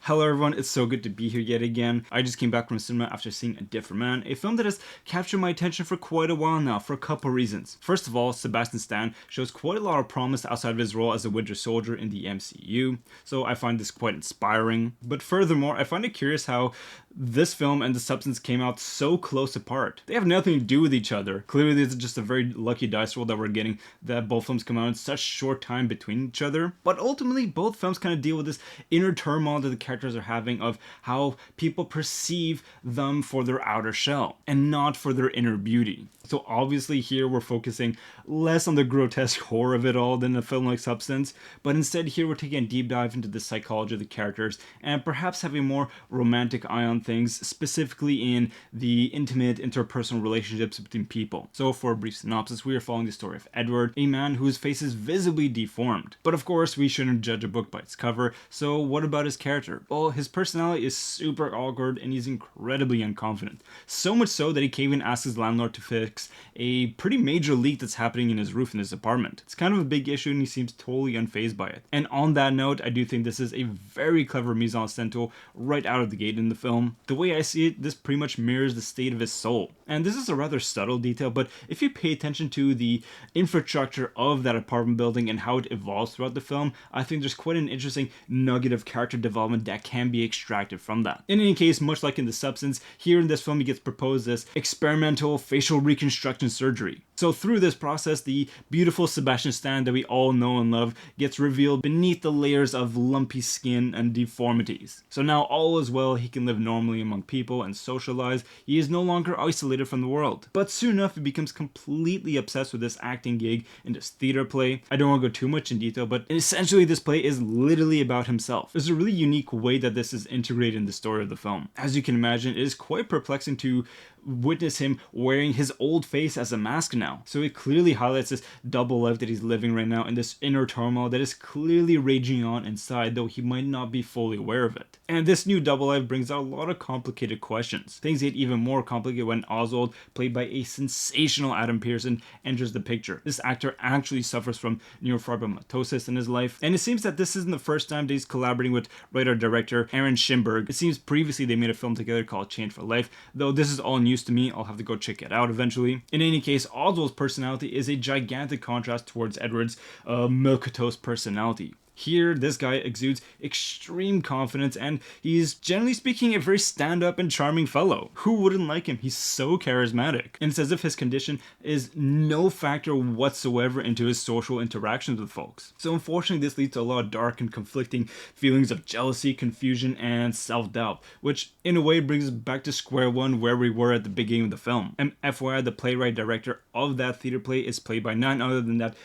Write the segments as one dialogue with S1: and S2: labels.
S1: Hello everyone, it's so good to be here yet again. I just came back from cinema after seeing A Different Man, a film that has captured my attention for quite a while now for a couple reasons. First of all, Sebastian Stan shows quite a lot of promise outside of his role as a Winter Soldier in the MCU, so I find this quite inspiring. But furthermore, I find it curious how this film and The Substance came out so close apart. They have nothing to do with each other. Clearly this is just a very lucky dice roll that we're getting that both films come out in such short time between each other. But ultimately, both films kind of deal with this inner turmoil that the characters are having of how people perceive them for their outer shell and not for their inner beauty. So obviously here we're focusing less on the grotesque horror of it all than a film like Substance, but instead here we're taking a deep dive into the psychology of the characters and perhaps having a more romantic eye on things, specifically in the intimate interpersonal relationships between people. So for a brief synopsis, we are following the story of Edward, a man whose face is visibly deformed. But of course we shouldn't judge a book by its cover, so what about his character? Well, his personality is super awkward and he's incredibly unconfident. So much so that he can't even ask his landlord to fix a pretty major leak that's happening in his roof in his apartment. It's kind of a big issue and he seems totally unfazed by it. And on that note, I do think this is a very clever mise-en-scène tool right out of the gate in the film. The way I see it, this pretty much mirrors the state of his soul. And this is a rather subtle detail, but if you pay attention to the infrastructure of that apartment building and how it evolves throughout the film, I think there's quite an interesting nugget of character development that can be extracted from that. In any case, much like in The Substance, here in this film he gets proposed this experimental facial reconstruction surgery. So through this process, the beautiful Sebastian Stan that we all know and love gets revealed beneath the layers of lumpy skin and deformities. So now all is well, he can live normally among people and socialize, he is no longer isolated from the world. But soon enough he becomes completely obsessed with this acting gig in this theater play. I don't want to go too much in detail, but essentially this play is literally about himself. There's a really unique way that this is integrated in the story of the film. As you can imagine, it is quite perplexing to witness him wearing his old face as a mask now. So it clearly highlights this double life that he's living right now and this inner turmoil that is clearly raging on inside, though he might not be fully aware of it. And this new double life brings out a lot of complicated questions. Things get even more complicated when Oswald, played by a sensational Adam Pearson, enters the picture. This actor actually suffers from neurofibromatosis in his life, and it seems that this isn't the first time that he's collaborating with writer-director Aaron Schimberg. It seems previously they made a film together called Change for Life, though this is all news to me. I'll have to go check it out eventually. In any case, Oswald's personality is a gigantic contrast towards Edward's milquetoast personality. Here, this guy exudes extreme confidence and he's generally speaking a very stand-up and charming fellow. Who wouldn't like him? He's so charismatic. And it's as if his condition is no factor whatsoever into his social interactions with folks. So unfortunately, this leads to a lot of dark and conflicting feelings of jealousy, confusion, and self-doubt, which in a way brings us back to square one where we were at the beginning of the film. And FYI, the playwright-director of that theater play is played by none other than that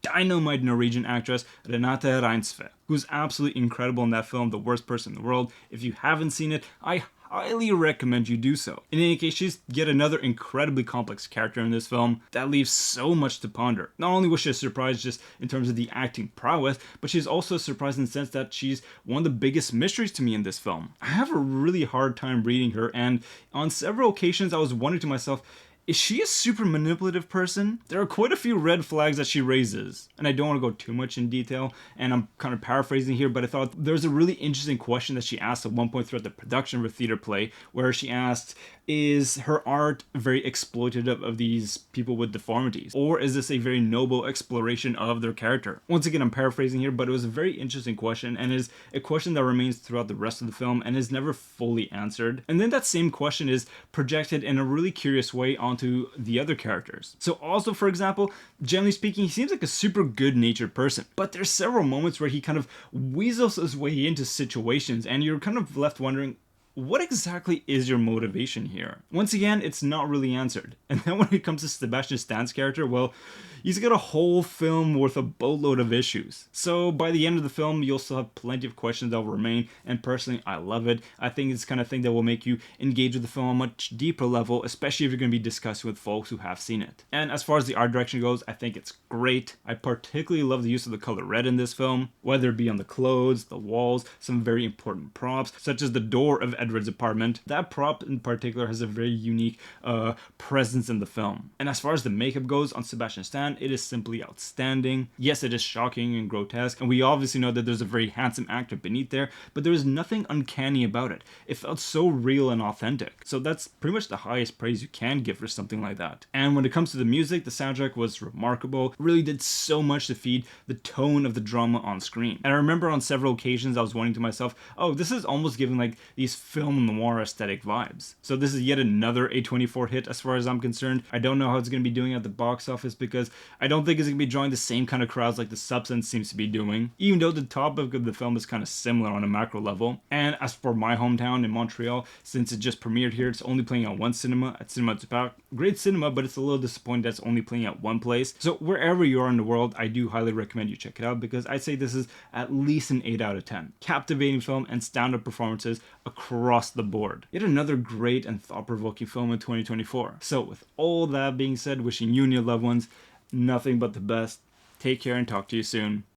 S1: dynamite Norwegian actress Renate Reinsve, who's absolutely incredible in that film, The Worst Person in the World. If you haven't seen it, I highly recommend you do so. In any case, she's yet another incredibly complex character in this film that leaves so much to ponder. Not only was she a surprise just in terms of the acting prowess, but she's also a surprise in the sense that she's one of the biggest mysteries to me in this film. I have a really hard time reading her, and on several occasions I was wondering to myself, is she a super manipulative person? There are quite a few red flags that she raises, and I don't want to go too much in detail, and I'm kind of paraphrasing here, but I thought there's a really interesting question that she asked at one point throughout the production of a theater play, where she asked, is her art very exploitative of these people with deformities? Or is this a very noble exploration of their character? Once again, I'm paraphrasing here, but it was a very interesting question, and is a question that remains throughout the rest of the film and is never fully answered. And then that same question is projected in a really curious way onto the other characters. So also, for example, generally speaking, he seems like a super good-natured person, but there's several moments where he kind of weasels his way into situations, and you're kind of left wondering, what exactly is your motivation here? Once again, it's not really answered. And then when it comes to Sebastian Stan's character, well, he's got a whole film worth a boatload of issues. So by the end of the film, you'll still have plenty of questions that will remain, and personally, I love it. I think it's the kind of thing that will make you engage with the film on a much deeper level, especially if you're going to be discussing with folks who have seen it. And as far as the art direction goes, I think it's great. I particularly love the use of the color red in this film, whether it be on the clothes, the walls, some very important props, such as the door of Edward's apartment. That prop in particular has a very unique presence in the film. And as far as the makeup goes on Sebastian Stan, Stand, it is simply outstanding. Yes, it is shocking and grotesque, and we obviously know that there's a very handsome actor beneath there, but there is nothing uncanny about it. It felt so real and authentic. So that's pretty much the highest praise you can give for something like that. And when it comes to the music, the soundtrack was remarkable. It really did so much to feed the tone of the drama on screen. And I remember on several occasions I was wondering to myself, oh, this is almost giving like these film noir aesthetic vibes. So this is yet another A24 hit as far as I'm concerned. I don't know how it's going to be doing at the box office because I don't think it's going to be drawing the same kind of crowds like The Substance seems to be doing, even though the topic of the film is kind of similar on a macro level. And as for my hometown in Montreal, since it just premiered here, it's only playing at one cinema, at Cinema du Parc. Great cinema, but it's a little disappointing that it's only playing at one place. So wherever you are in the world, I do highly recommend you check it out because I'd say this is at least an 8 out of 10. Captivating film and stand-up performances across the board. Yet another great and thought-provoking film in 2024. So with all that being said, wishing you and your loved ones nothing but the best. Take care and talk to you soon.